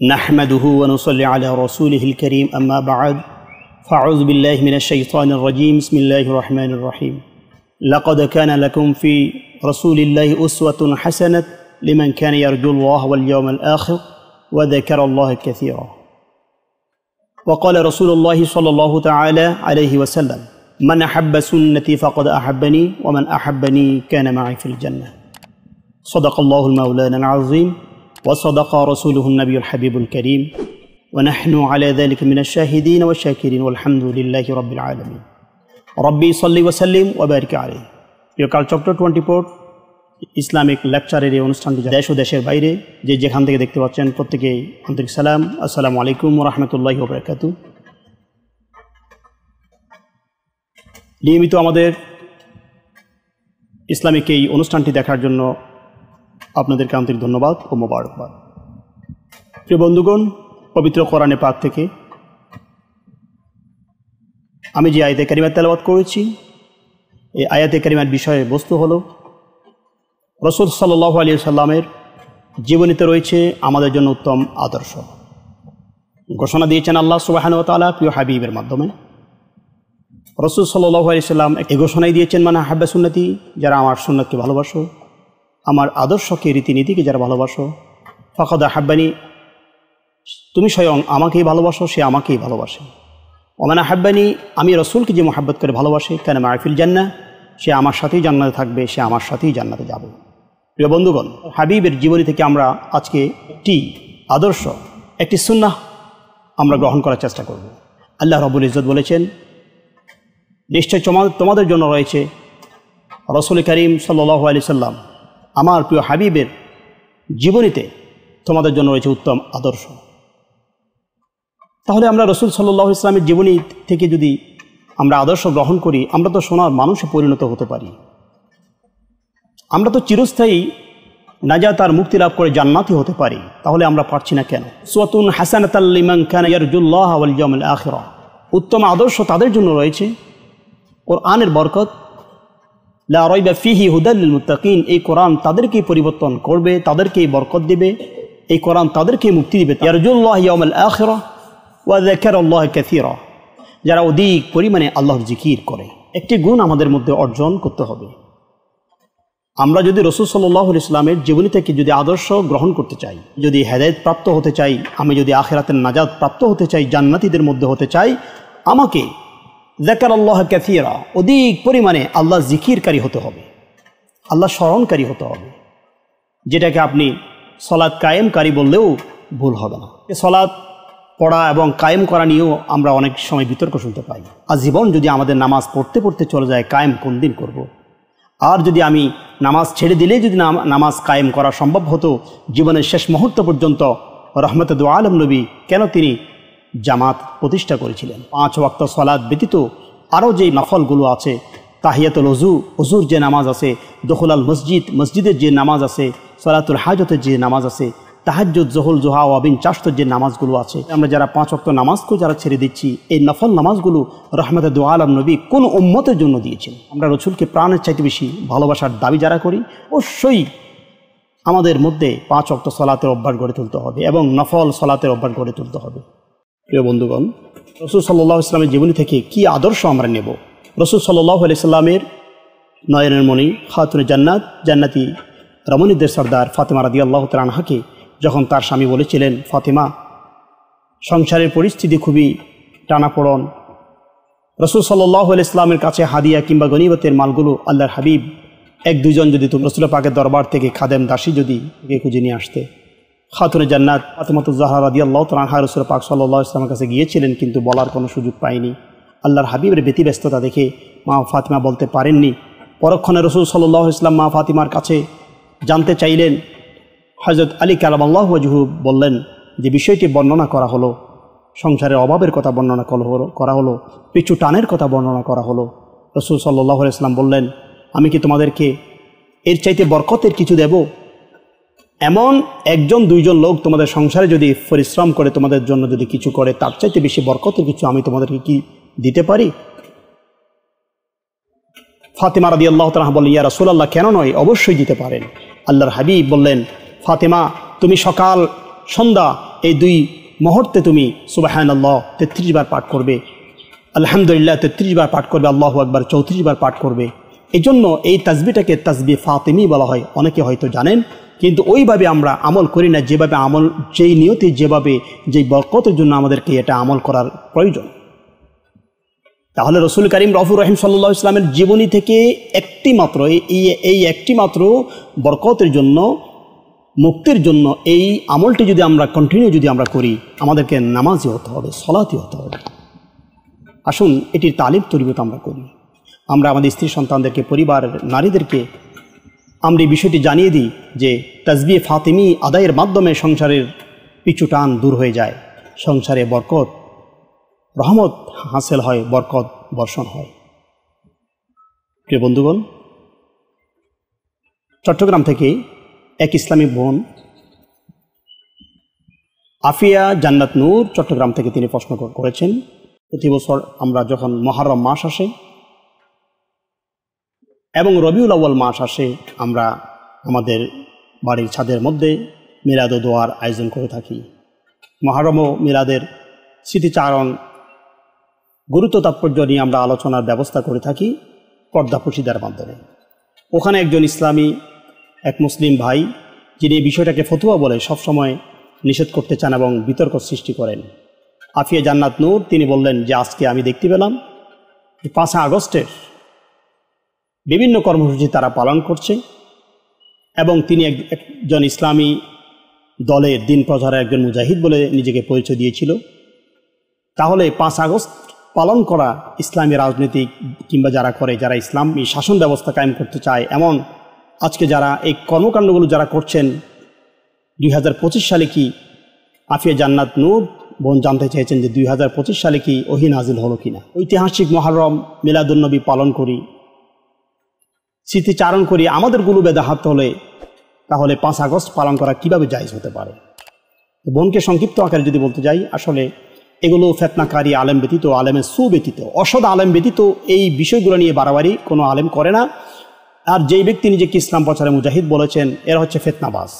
نحمده ونصلي على رسوله الكريم أما بعد فأعوذ بالله من الشيطان الرجيم بسم الله الرحمن الرحيم لقد كان لكم في رسول الله أسوة حسنة لمن كان يرجو الله واليوم الآخر وذكر الله كثيرا وقال رسول الله صلى الله تعالى عليه وسلم من أحب سنتي فقد أحبني ومن أحبني كان معي في الجنة صدق الله المولانا العظيم وصدق رسوله النبي الحبيب الكريم ونحن على ذلك من الشاهدين والشاكرين والحمد لله رب العالمين ربي صل وسلم وبارك عليه يقال chapter 24 Islamic লেকচারের এই অনুষ্ঠানটি দেশ ও দেশের বাইরে যে যেখান থেকে দেখতে পাচ্ছেন প্রত্যেকেই আন্তরিক সালাম আসসালামু আলাইকুম ওয়া রাহমাতুল্লাহি ওয়া বারাকাতুহু। নিয়মিত আমাদের ইসলামিক এই অনুষ্ঠানটি দেখার জন্য আপনাদেরকে আন্তরিক ধন্যবাদ ও মোবারকবাদ। প্রিয় বন্ধুগণ, পবিত্র কোরআনে পাক থেকে আমি যে আয়াতে কারিমা তেলাওয়াত করেছি এই আয়াতে কারিমার বিষয়ে বস্তু হলো রাসূল সাল্লাল্লাহু আলাইহি সাল্লামের জীবনীতে রয়েছে আমাদের জন্য উত্তম আদর্শ। ঘোষণা দিয়েছেন আল্লাহ সুবহানাহু ওয়া তাআলা প্রিয় হাবিবের মাধ্যমে। রাসূল সাল্লাল্লাহু আলাইহি সাল্লাম এই ঘোষণাই দিয়েছেন মান আহাব্বা সুন্নতি, যারা আমার সুন্নতকে ভালোবাসো, আমার আদর্শকে রীতিনীতিকে যারা ভালোবাসো, ফাকাদ আহাব্বানি, তুমি স্বয়ং আমাকেই ভালোবাসো, সে আমাকেই ভালোবাসে। ওমান আহাব্বানি, আমি রাসূলকে যে মুহাব্বত করে ভালোবাসে, কানা মা'ই ফিল জান্নাহ, সে আমার সাথেই জান্নাতে থাকবে, সে আমার সাথেই জান্নাতে যাবে। প্রিয় বন্ধুগণ, হাবিবের জীবনী থেকে আমরা আজকে একটি আদর্শ, একটি সুন্নাহ আমরা গ্রহণ করার চেষ্টা করব। আল্লাহ রাব্বুল ইজ্জত বলেছেন, নিশ্চয় তোমাদের জন্য রয়েছে রাসূল করিম সাল্লাল্লাহু আলাইহি সাল্লাম, আমার প্রিয় হাবিবের জীবনীতে তোমাদের জন্য রয়েছে উত্তম আদর্শ। তাহলে আমরা রাসূল সাল্লাল্লাহু আলাইহি সাল্লামের জীবনী থেকে যদি আমরা আদর্শ গ্রহণ করি, আমরা তো সোনার মানুষে পরিণত হতে পারি, আমরা তো চিরস্থায়ী নাজাত আর মুক্তি লাভ করে জান্নাতি হতে পারি। তাহলে আমরা পারছি না কেন? উসওয়াতুন হাসানাতাল লিমান কানা ইয়ারজুল্লাহ ওয়াল ইয়াউমিল আখির, উত্তম আদর্শ তাদের জন্য রয়েছে। কোরআনের বরকত, লা রাইবা ফিহি হুদাল লিল মুত্তাকিন, এই কোরআন তাদেরকেই পরিবর্তন করবে, তাদেরকেই বরকত দিবে, এই কোরআন তাদেরকেই মুক্তি দিবে। ইয়ারজুল্লাহ ইয়াউমিল আখির ওয়া যাকারাল্লাহ কাসীরা, যারা অধিক পরিমাণে আল্লাহর জিকির করে। একটি গুণ আমাদের মধ্যে অর্জন করতে হবে। আমরা যদি রাসূল সাল্লাল্লাহু আলাইহি সাল্লামের জীবনী থেকে যদি আদর্শ গ্রহণ করতে চাই, যদি হেদায়েত প্রাপ্ত হতে চাই, আমি যদি আখিরাতের নাজাত প্রাপ্ত হতে চাই, জান্নাতীদের মধ্যে হতে চাই, আমাকে যাকারাল্লাহ কাসীরা, অধিক পরিমাণে আল্লাহ জিকিরকারী হতে হবে, আল্লাহ স্মরণকারী হতে হবে, যেটাকে আপনি সালাত কায়েমকারী বললেও ভুল হবে না। সালাত পড়া এবং কায়েম করা নিয়েও আমরা অনেক সময় বিতর্ক শুনতে পাই। আজীবন যদি আমাদের নামাজ পড়তে পড়তে চলে যায়, কায়েম কোন দিন করব? আর যদি আমি নামাজ ছেড়ে দিলেই যদি নামাজ কায়েম করা সম্ভব হতো, জীবনের শেষ মুহূর্ত পর্যন্ত রহমতে দু আলম নবী কেন তিনি জামাত প্রতিষ্ঠা করেছিলেন? 5 ওয়াক্ত সালাত ব্যতীত আরও যে নফলগুলো আছে, তাহিয়াতুল ওযু, ওযুর যে নামাজ আছে, দুখুলাল মসজিদ, মসজিদের যে নামাজ আছে, সালাতুল হাজতের যে নামাজ আছে, তাহাজ্জুদ, জোহর, জোহা, ওয়াবিন, চাশতের যে নামাজগুলো আছে, আমরা যারা 5 ওয়াক্ত নামাজকেও যারা ছেড়ে দিচ্ছি, এই নফল নামাজগুলো রহমতে দু আলম নবী কোন উম্মতের জন্য দিয়েছেন? আমরা রাসূলকে প্রাণের চাইতে বেশি ভালোবাসার দাবি যারা করি, অবশ্যই আমাদের মধ্যে 5 ওয়াক্ত সালাতের অভ্যাস গড়ে তুলতে হবে এবং নফল সালাতের অভ্যাস গড়ে তুলতে হবে। প্রিয় বন্ধুগণ, রাসূল সাল্লাল্লাহু আলাইহি সাল্লামের জীবনী থেকে কি আদর্শ আমরা নেব? রাসূল সাল্লাল্লাহু আলাইহি সাল্লামের নয়নের মণি, খাতুনে জান্নাত, জান্নাতি রমণীদের সর্দার ফাতেমা রাদিয়াল্লাহু তাআলা আনহাকে যখন তার স্বামী বলেছিলেন, ফাতেমা, সংসারের পরিস্থিতি খুবই টানাপোড়ন, রাসূল সাল্লাল্লাহু আলাইহি সাল্লামের কাছে হাদিয়া কিংবা গনিমতের মালগুলো আল্লাহর হাবিব 1-2 জন যদি তুমি রাসূল পাকের দরবার থেকে খাদেম দাসী যদি খুঁজে নিয়ে আসতে। খাতুনে জান্নাত ফাতেমাতুজ জাহরা রাদিয়াল্লাহু তাআলা আনহা রাসূল পাক সাল্লাল্লাহু আলাইহি ওয়াসাল্লামের কাছে গিয়েছিলেন, কিন্তু বলার কোনো সুযোগ পায়নি। আল্লাহর হাবিবের ব্যতিব্যস্ততা দেখে মা ফাতেমা বলতে পারেননি। পরক্ষণে রাসূল সাল্লাল্লাহু আলাইহি ওয়াসাল্লাম মা ফাতেমার কাছে জানতে চাইলেন। হযরত আলী কারামাল্লাহু ওয়াজহু বললেন যে বিষয়টি বর্ণনা করা হলো, সংসারের অভাবের কথা বর্ণনা করা হলো, পিছু টানের কথা বর্ণনা করা হলো। রাসূল সাল্লাল্লাহু আলাইহি ওয়াসাল্লাম বললেন, আমি কি তোমাদেরকে এর চাইতে বরকতের কিছু দেব? এমন 1-2 জন লোক তোমাদের সংসারে যদি পরিশ্রম করে তোমাদের জন্য যদি কিছু করে, তার চাইতে বেশি বরকতের কিছু আমি তোমাদেরকে কি দিতে পারি? ফাতেমা রাদিয়াল্লাহু তাআলা বললেন, ইয়া রাসূলুল্লাহ, কেন নয়, অবশ্যই দিতে পারেন। আল্লাহর হাবিব বললেন, ফাতেমা, তুমি সকাল সন্ধ্যা এই 2 মুহূর্তে তুমি সুবহানাল্লাহ 33 বার পাঠ করবে, আলহামদুলিল্লাহ 33 বার পাঠ করবে, আল্লাহু আকবার 34 বার পাঠ করবে। এই জন্য এই তাসবিহটাকে তাসবিহ ফাতিমি বলা হয়, অনেকে হয়তো জানেন, কিন্তু ওইভাবে আমরা আমল করি না, যেভাবে আমল, যেই নিয়তে, যেভাবে, যেই বরকতের জন্য আমাদেরকে এটা আমল করার প্রয়োজন। তাহলে রসুল করিম রউফুর রহিম সাল্লাল্লাহু আলাইহি ওয়াসাল্লামের জীবনী থেকে একটি মাত্র এই একটি মাত্র বরকতের জন্য, মুক্তির জন্য এই আমলটি যদি আমরা কন্টিনিউ যদি আমরা করি, আমাদেরকে নামাজি হতে হবে, সলাতি হতে হবে। আসুন এটির তালিম তরবিয়ত আমরা করি। আমরা আমাদের স্ত্রী সন্তানদেরকে, পরিবারের নারীদেরকে আমরা এই বিষয়টি জানিয়ে দিই যে তাসবিহ ফাতিমি আদায়ের মাধ্যমে সংসারের পিছুটান দূর হয়ে যায়, সংসারে বরকত, রহমত হাসিল হয়, বরকত বর্ষণ হয়। প্রিয় বন্ধুগণ, চট্টগ্রাম থেকে এক ইসলামিক বোন আফিয়া জান্নাত নূর চট্টগ্রাম থেকে তিনি প্রশ্ন করেছেন, প্রতি বছর আমরা যখন মুহররম মাস আসে এবং রবিউল আউয়াল মাস আসে, আমরা আমাদের বাড়ির ছাদের মধ্যে মিলাদ ও দোয়ার আয়োজন করে থাকি। মুহররম ও মিলাদের স্মৃতিচারণ, গুরুত্ব তাৎপর্য নিয়ে আমরা আলোচনার ব্যবস্থা করে থাকি পর্দাপশিদার মাধ্যমে। ওখানে একজন ইসলামী, এক মুসলিম ভাই, যিনি এই বিষয়টাকে ফতোয়া বলে সবসময় নিষেধ করতে চান এবং বিতর্ক সৃষ্টি করেন, আফিয়া জান্নাত নূর, তিনি বললেন যে আজকে আমি দেখতে পেলাম 5 আগস্টের বিভিন্ন কর্মসূচি তারা পালন করছে এবং তিনি একজন ইসলামী দলের দিন প্রচারের একজন মুজাহিদ বলে নিজেকে পরিচয় দিয়েছিল। তাহলে 5 আগস্ট পালন করা ইসলামী রাজনীতিক কিংবা যারা করে, যারা ইসলামী শাসন ব্যবস্থা কায়েম করতে চায়, এমন আজকে যারা এই কর্মকাণ্ডগুলো যারা করছেন, 2025 সালে কি, আফিয়া জান্নাত নূর বোন জানতে চেয়েছেন যে 2025 সালে কি ওহী নাজিল হলো কিনা। ঐতিহাসিক মুহররম মিলাদুন্নবী পালন করি, স্মৃতিচারণ করি, আমাদের গুলো বেদাহাত হলে তাহলে 5 আগস্ট পালন করা কিভাবে জায়েজ হতে পারে? বোনকে সংক্ষিপ্ত আকারে যদি বলতে যাই, আসলে এগুলো ফেতনাকারী আলেম ব্যতীত, আলেমের সুব্যতীত, অসৎ আলেম ব্যতীত এই বিষয়গুলো নিয়ে বাড়াবাড়ি কোনো আলেম করে না। আর যেই ব্যক্তি নিজেকে ইসলাম প্রচারে মুজাহিদ বলেছেন, এরা হচ্ছে ফেতনাবাজ,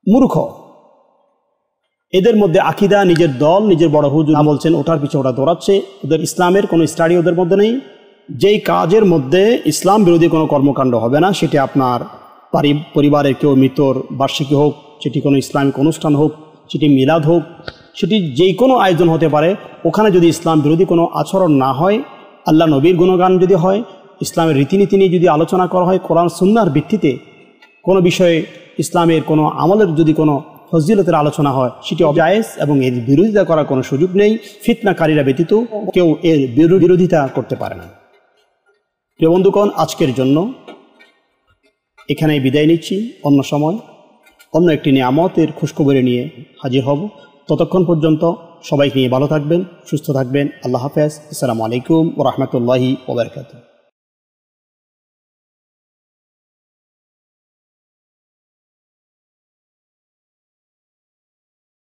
মূর্খ। এদের মধ্যে আকিদা, নিজের দল, নিজের বড় হুজুর বলছেন, ওটার পিছনে ওরা দৌড়াচ্ছে। ওদের ইসলামের কোনো স্টাডি ওদের মধ্যে নেই। যেই কাজের মধ্যে ইসলাম বিরোধী কোনো কর্মকাণ্ড হবে না, সেটি আপনার পরিবারের কেউ মৃত্যুর বার্ষিকী হোক, সেটি কোনো ইসলামিক অনুষ্ঠান হোক, সেটি মিলাদ হোক, সেটি যেই কোনো আয়োজন হতে পারে, ওখানে যদি ইসলাম বিরোধী কোনো আচরণ না হয়, আল্লাহ নবীর গুণগান যদি হয়, ইসলামের রীতিনীতি নিয়ে যদি আলোচনা করা হয়, কোরআন সুন্নাহর ভিত্তিতে কোনো বিষয়ে ইসলামের কোনো আমলের যদি কোনো ফজিলতের আলোচনা হয়, সেটি জায়েজ এবং এর বিরোধিতা করার কোনো সুযোগ নেই। ফিতনাকারীরা ব্যতীত কেউ এর বিরোধিতা করতে পারে না। প্রিয় বন্ধুগণ, আজকের জন্য এখানেই বিদায় নিচ্ছি। অন্য সময় অন্য একটি নিয়ামতের খুশখবরি নিয়ে হাজির হব। ততক্ষণ পর্যন্ত সবাইকে নিয়ে ভালো থাকবেন, সুস্থ থাকবেন। আল্লাহ হাফেজ। আসসালামু আলাইকুম ওয়া রাহমাতুল্লাহি ওয়া বারাকাতুহু।